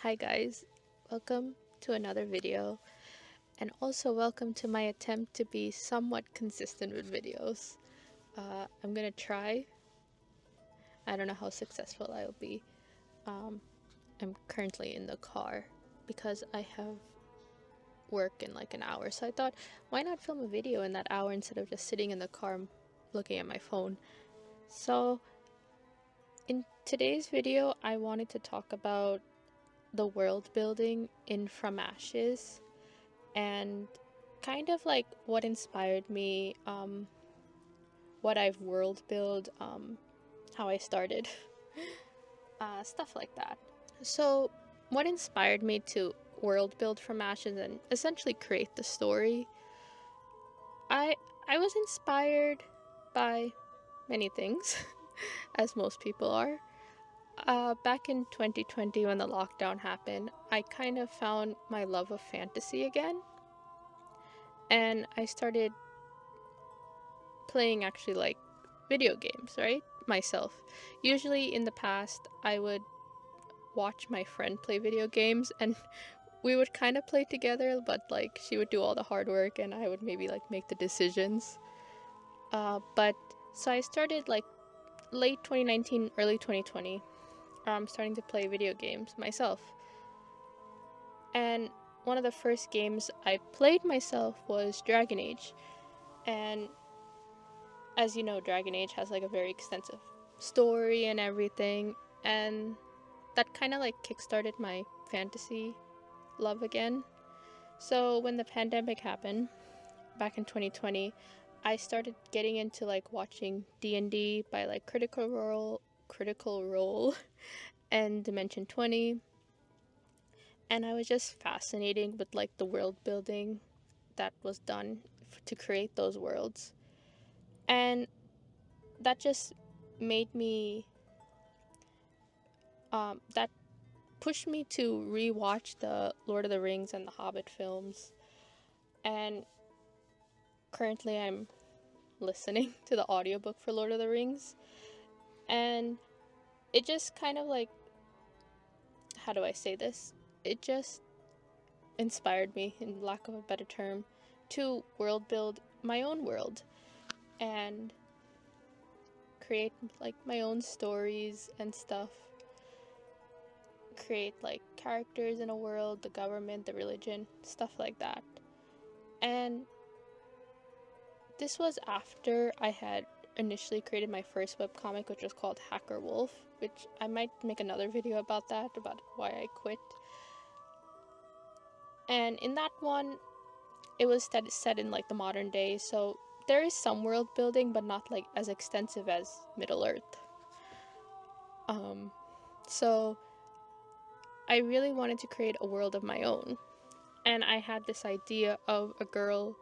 Hi guys, welcome to another video, and also welcome to my attempt to be somewhat consistent with videos. I'm gonna try. I don't know how successful I will be. I'm currently in the car because I have work in like an hour, so I thought, why not film a video in that hour instead of just sitting in the car looking at my phone? So in today's video, I wanted to talk about the world building in From Ashes and kind of like what inspired me, what I've world built, how I started, stuff like that. So, what inspired me to world build From Ashes and essentially create the story? I I was inspired by many things, as most people are. Back in 2020, when the lockdown happened, I kind of found my love of fantasy again, and I started playing actually like video games, right? Myself. Usually in the past, I would watch my friend play video games and we would kind of play together, but like she would do all the hard work and I would maybe like make the decisions. But so I started like late 2019, early 2020, starting to play video games myself. And one of the first games I played myself was Dragon Age. And as you know, Dragon Age has like a very extensive story and everything, and that kind of like kickstarted my fantasy love again. So when the pandemic happened back in 2020, I started getting into like watching D&D by like Critical Role and Dimension 20, and I was just fascinated with like the world building that was done to create those worlds. And that just made me that pushed me to rewatch the Lord of the Rings and the Hobbit films. And currently I'm listening to the audiobook for Lord of the Rings. And it just kind of like, how do I say this? It just inspired me, in lack of a better term, to world build my own world and create like my own stories and stuff. Create like characters in a world, the government, the religion, stuff like that. And this was after I had initially created my first webcomic, which was called Hacker Wolf, which I might make another video about that, about why I quit. And in that one, it was set in like the modern day, so there is some world building, but not like as extensive as Middle Earth. So I really wanted to create a world of my own, and I had this idea of a girl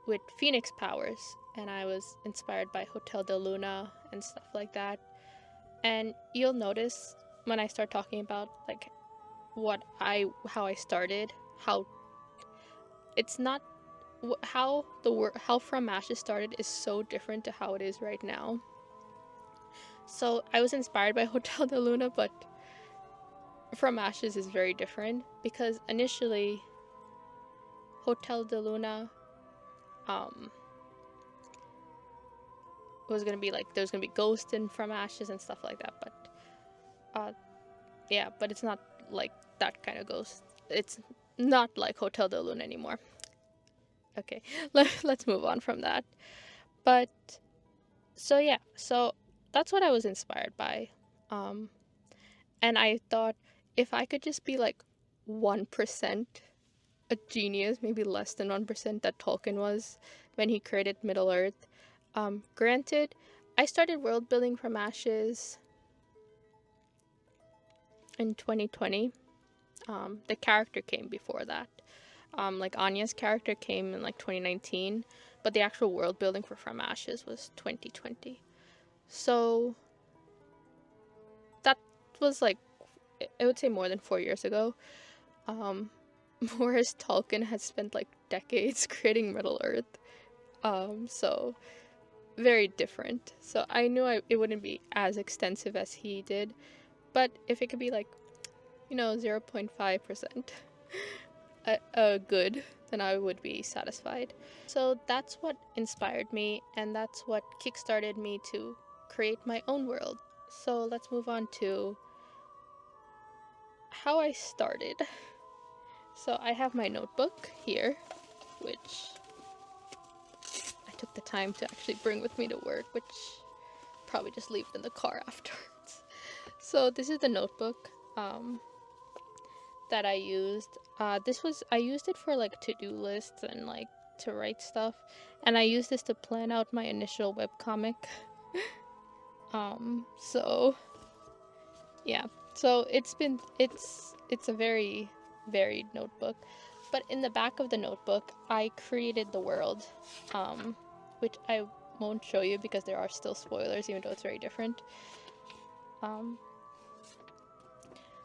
with phoenix powers, and I was inspired by Hotel de Luna and stuff like that. And you'll notice when I start talking about like how I started, how it's not how how From Ashes started is so different to how it is right now. So I was inspired by Hotel de Luna, but From Ashes is very different because initially Hotel de Luna was gonna be like there's gonna be ghosts in From Ashes and stuff like that, but yeah, but it's not like that kind of ghost. It's not like Hotel de Luna anymore. Okay, let's move on from that. But so yeah, so that's what I was inspired by. And I thought if I could just be like 1% a genius, maybe less than 1% that Tolkien was when he created Middle Earth. Granted, I started world building From Ashes in 2020. The character came before that. Like Anya's character came in like 2019, but the actual world building for From Ashes was 2020. So that was like, I would say more than 4 years ago. Whereas Tolkien has spent like decades creating Middle Earth. So very different. So I knew it wouldn't be as extensive as he did, but if it could be like 0.5% good, then I would be satisfied. So that's what inspired me, and that's what kickstarted me to create my own world. So let's move on to how I started. So I have my notebook here, which I took the time to actually bring with me to work, which probably just leave it in the car afterwards. So this is the notebook that I used. I used it for like to-do lists and like to write stuff, and I used this to plan out my initial webcomic. So yeah, so it's a very varied notebook, but in the back of the notebook I created the world, which I won't show you because there are still spoilers, even though it's very different.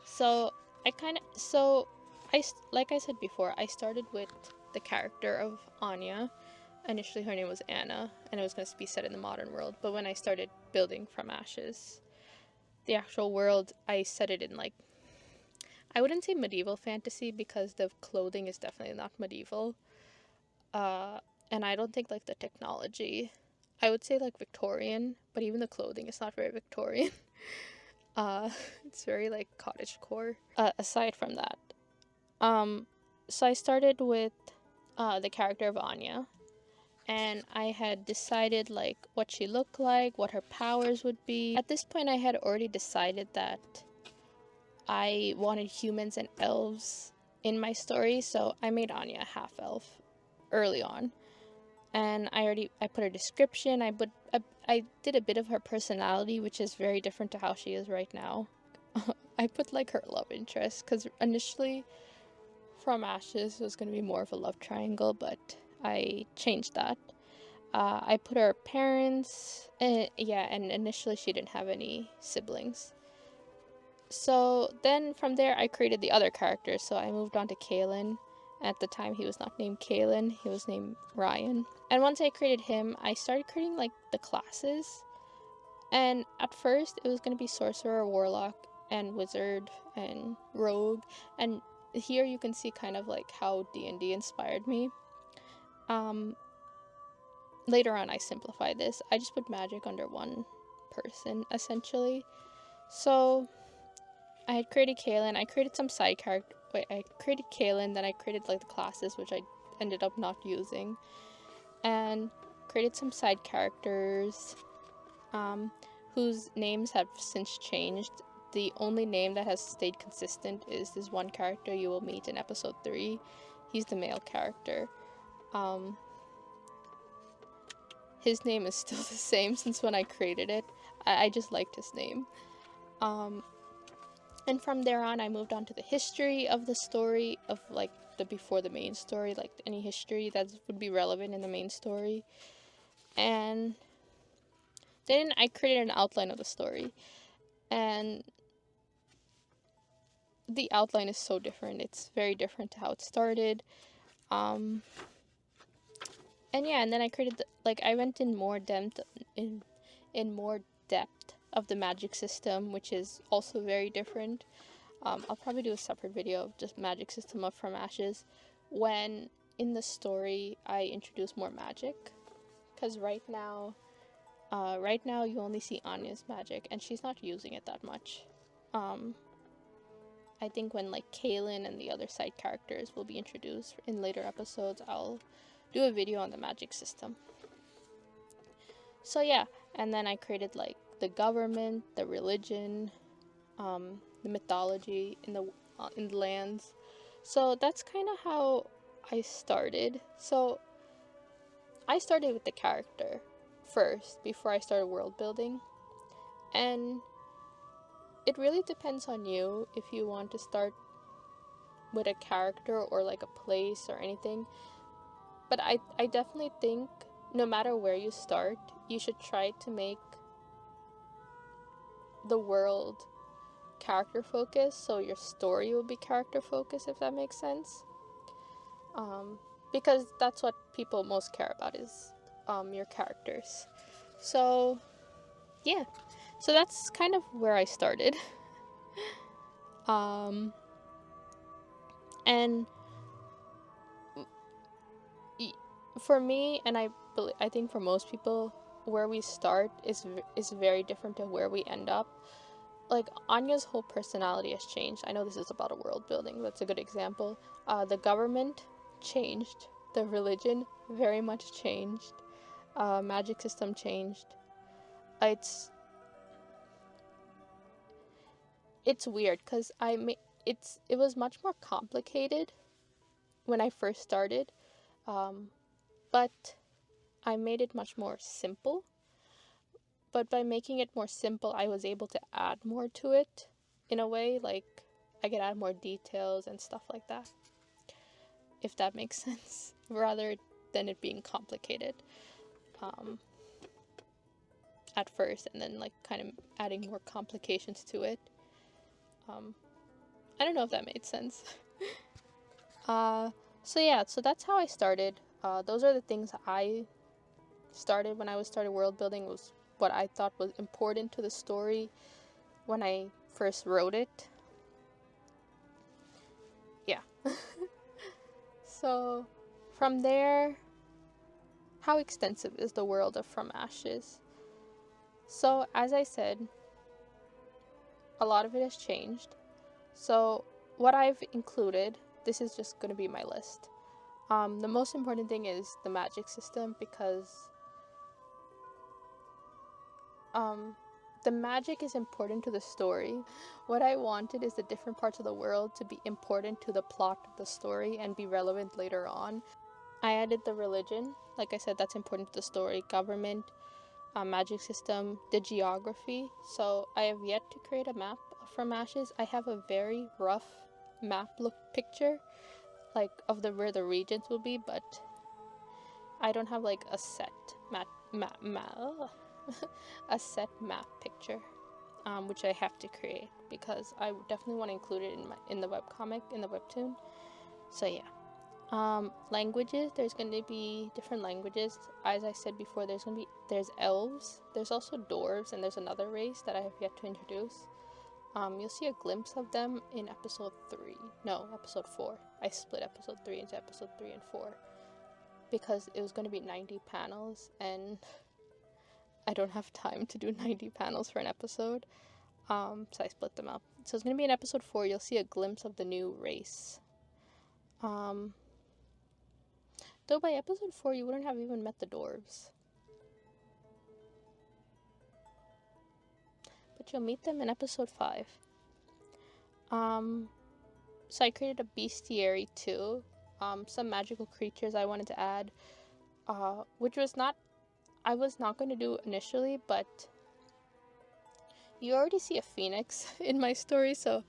So like I said before, I started with the character of Anya. Initially her name was Anna, and it was going to be set in the modern world, but when I started building from ashes, the actual world, I set it in like, I wouldn't say medieval fantasy because the clothing is definitely not medieval, and I don't think like the technology, I would say like Victorian, but even the clothing is not very Victorian. It's very like cottagecore. Aside from that, so I started with the character of Anya, and I had decided like what she looked like, what her powers would be. At this point I had already decided that I wanted humans and elves in my story, so I made Anya a half elf early on. And I put her description, I did a bit of her personality, which is very different to how she is right now. I put like her love interest, because initially From Ashes was going to be more of a love triangle, but I changed that. I put her parents, and initially she didn't have any siblings. So then from there I created the other characters, so I moved on to Kalen. At the time he was not named Kalen, he was named Ryan. And once I created him, I started creating like the classes. And at first it was going to be Sorcerer, Warlock, and Wizard, and Rogue. And here you can see kind of like how D&D inspired me. Later on I simplified this. I just put magic under one person, essentially. So I had created Kaylin. I created some side character. I created Kaylin, then I created like the classes, which I ended up not using, and created some side characters, whose names have since changed. The only name that has stayed consistent is this one character you will meet in episode 3. He's the male character. His name is still the same since when I created it. I just liked his name. And from there on, I moved on to the history of the story, of like the before the main story, like any history that would be relevant in the main story. And then I created an outline of the story. And the outline is so different. It's very different to how it started. And then I created I went in more depth of the magic system, which is also very different. I'll probably do a separate video of just magic system of From Ashes when in the story I introduce more magic, because right now you only see Anya's magic and she's not using it that much. I think when like Kaylin and the other side characters will be introduced in later episodes, I'll do a video on the magic system. So yeah, and then I created like the government, the religion, the mythology in the lands. So that's kind of how I started. So I started with the character first before I started world building, and it really depends on you if you want to start with a character or like a place or anything. But I definitely think no matter where you start, you should try to make the world character focused, so your story will be character focused, if that makes sense. Because that's what people most care about is your characters. So yeah, so that's kind of where I started. And for me, and I think for most people, where we start is very different to where we end up. Like, Anya's whole personality has changed. I know this is about a world building. That's a good example. The government changed. The religion very much changed. Magic system changed. It's weird because it was much more complicated when I first started, but I made it much more simple. But by making it more simple, I was able to add more to it in a way. Like, I could add more details and stuff like that, if that makes sense, rather than it being complicated at first, and then like kind of adding more complications to it. I don't know if that made sense. So yeah, so that's how I started. Those are the things I started when I started world building. Was what I thought was important to the story when I first wrote it. Yeah. So from there, how extensive is the world of From Ashes? So as I said, a lot of it has changed. So what I've included, this is just going to be my list. The most important thing is the magic system, because the magic is important to the story. What I wanted is the different parts of the world to be important to the plot of the story and be relevant later on. I added the religion. Like I said, that's important to the story. Government, magic system, the geography. So I have yet to create a map From Ashes. I have a very rough map picture, like of where the regions will be, but I don't have like a set a set map picture, which I have to create because I definitely want to include it in the webcomic, in the webtoon. So yeah. Languages, there's going to be different languages. As I said before, there's elves, there's also dwarves, and there's another race that I have yet to introduce. You'll see a glimpse of them in episode 4. I split episode 3 into episode 3 and 4 because it was going to be 90 panels, and I don't have time to do 90 panels for an episode. So I split them up. So it's going to be in episode 4, you'll see a glimpse of the new race. Though by episode 4, you wouldn't have even met the dwarves. But you'll meet them in episode 5. So I created a bestiary too. Some magical creatures I wanted to add, which I was not going to do initially, but you already see a phoenix in my story, so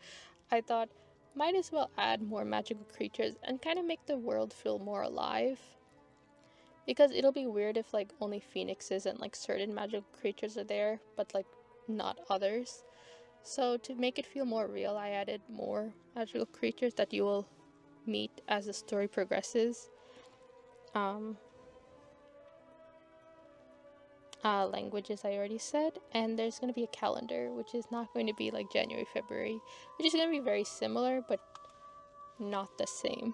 I thought might as well add more magical creatures and kind of make the world feel more alive. Because it'll be weird if like only phoenixes and like certain magical creatures are there, but like not others. So to make it feel more real, I added more magical creatures that you will meet as the story progresses. Languages I already said, and there's going to be a calendar, which is not going to be like January, February, which is going to be very similar, but not the same.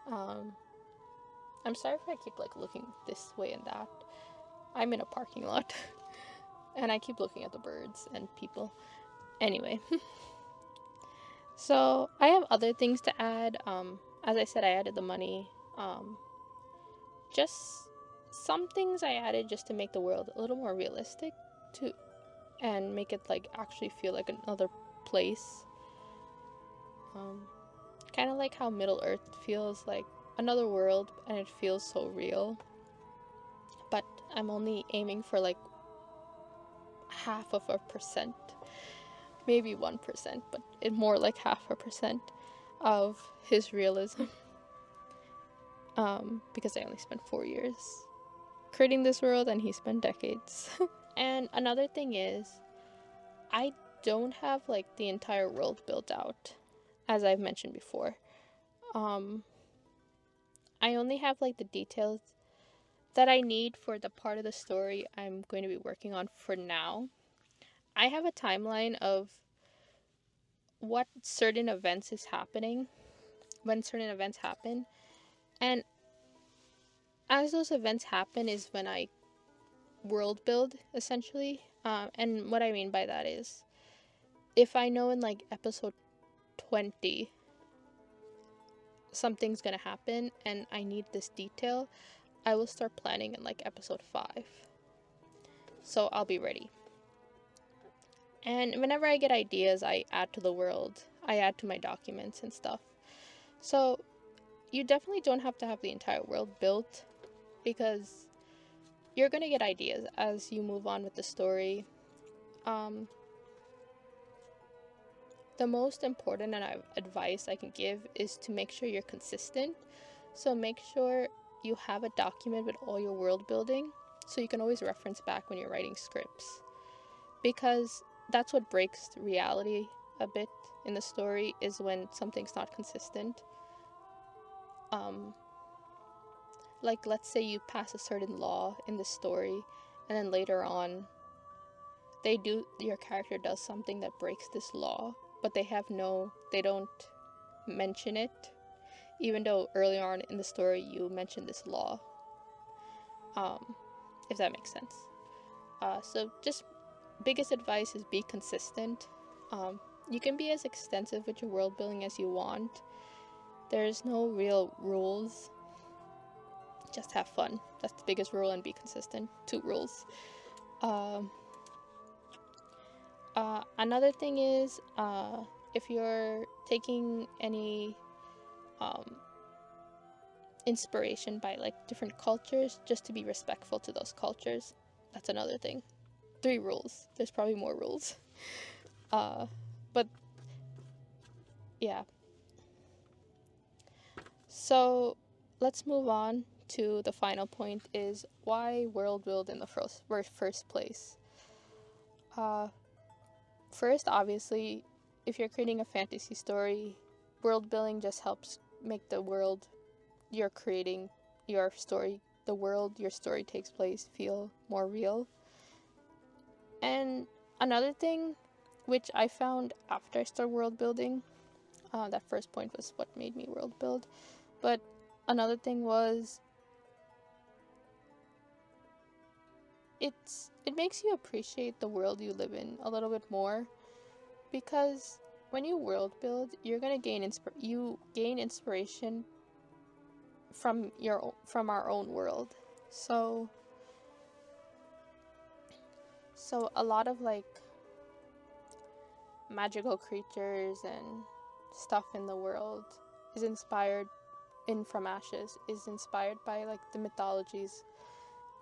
I'm sorry if I keep like looking this way and that. I'm in a parking lot and I keep looking at the birds and people. Anyway, so I have other things to add. As I said, I added the money. Just some things I added just to make the world a little more realistic too, and make it like actually feel like another place. Kind of like how Middle Earth feels like another world and it feels so real. But I'm only aiming for like 0.5%, maybe 1%, but it more like 0.5% of his realism. Because I only spent 4 years creating this world and he spent decades. And another thing is, I don't have like the entire world built out, as I've mentioned before. I only have like the details that I need for the part of the story I'm going to be working on for now. I have a timeline of what certain events is happening, when certain events happen. And as those events happen is when I world build, essentially. And what I mean by that is, if I know in like episode 20 something's gonna happen and I need this detail, I will start planning in like episode 5. So I'll be ready. And whenever I get ideas, I add to the world. I add to my documents and stuff. So you definitely don't have to have the entire world built, because you're gonna get ideas as you move on with the story. The most important advice I can give is to make sure you're consistent. So make sure you have a document with all your world building, so you can always reference back when you're writing scripts. Because that's what breaks reality a bit in the story, is when something's not consistent. Like, let's say you pass a certain law in the story, and then later on your character does something that breaks this law, but they don't mention it, even though earlier on in the story you mentioned this law. If that makes sense. So just biggest advice is be consistent. You can be as extensive with your world building as you want. There's no real rules. Just have fun. That's the biggest rule, and be consistent. 2 rules. Another thing is, if you're taking any inspiration by like different cultures, just to be respectful to those cultures. That's another thing. 3 rules. There's probably more rules. But yeah. So let's move on to the final point, is why world build in the first place. First, obviously, if you're creating a fantasy story, world building just helps make the world you're creating, your story, the world your story takes place, feel more real. And another thing, which I found after I started world building, that first point was what made me world build, but another thing was, it makes you appreciate the world you live in a little bit more, because when you world build, you're gonna gain inspiration from our own world. So a lot of like magical creatures and stuff in the world is inspired by like the mythologies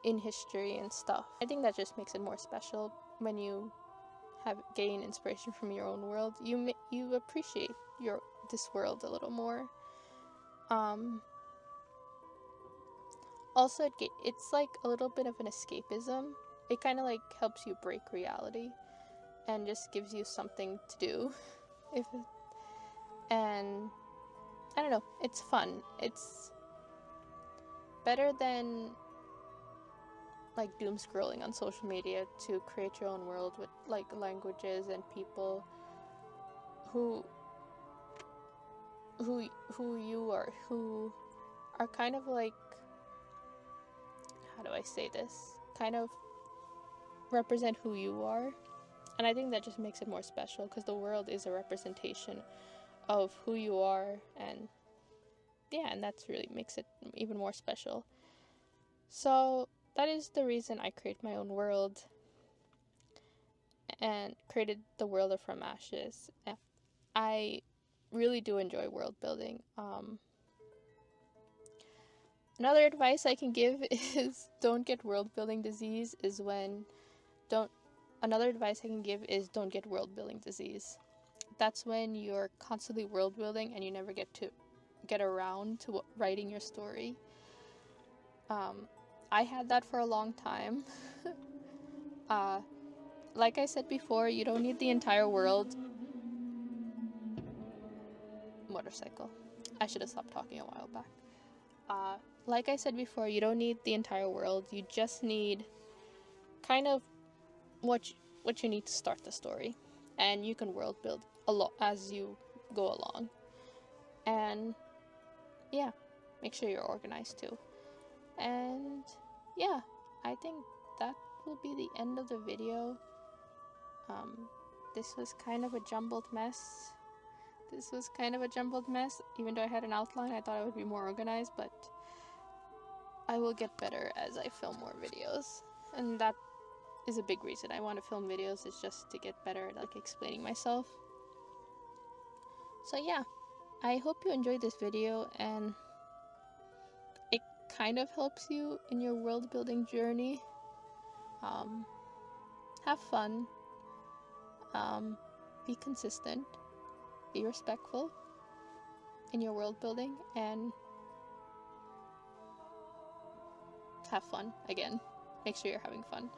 in history and stuff. I think that just makes it more special when you gain inspiration from your own world. You appreciate this world a little more. Also, it's like a little bit of an escapism. It kind of like helps you break reality and just gives you something to do. And I don't know, it's fun. It's better than like doom scrolling on social media to create your own world with like languages and people who are kind of like, how do I say this? Kind of represent who you are. And I think that just makes it more special, because the world is a representation of who you are, and yeah, and that's really makes it even more special. So that is the reason I create my own world and created the world of From Ashes. I really do enjoy world building. Another advice I can give is don't get world building disease. Another advice I can give is don't get world building disease. That's when you're constantly world building and you never get around to writing your story. I had that for a long time. Like I said before, you don't need the entire world. Motorcycle. I should have stopped talking a while back. Like I said before, you don't need the entire world. You just need kind of what you need to start the story, and you can world build as you go along. And yeah, make sure you're organized too. And yeah, I think that will be the end of the video. This was kind of a jumbled mess. Even though I had an outline, I thought I would be more organized, but I will get better as I film more videos. And that is a big reason I want to film videos, is just to get better at like explaining myself. So yeah, I hope you enjoyed this video and it kind of helps you in your world building journey. Have fun, be consistent, be respectful in your world building, and have fun again. Make sure you're having fun.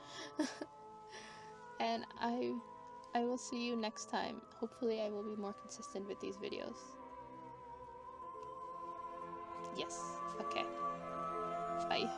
And I will see you next time. Hopefully I will be more consistent with these videos. Yes. Okay. Bye.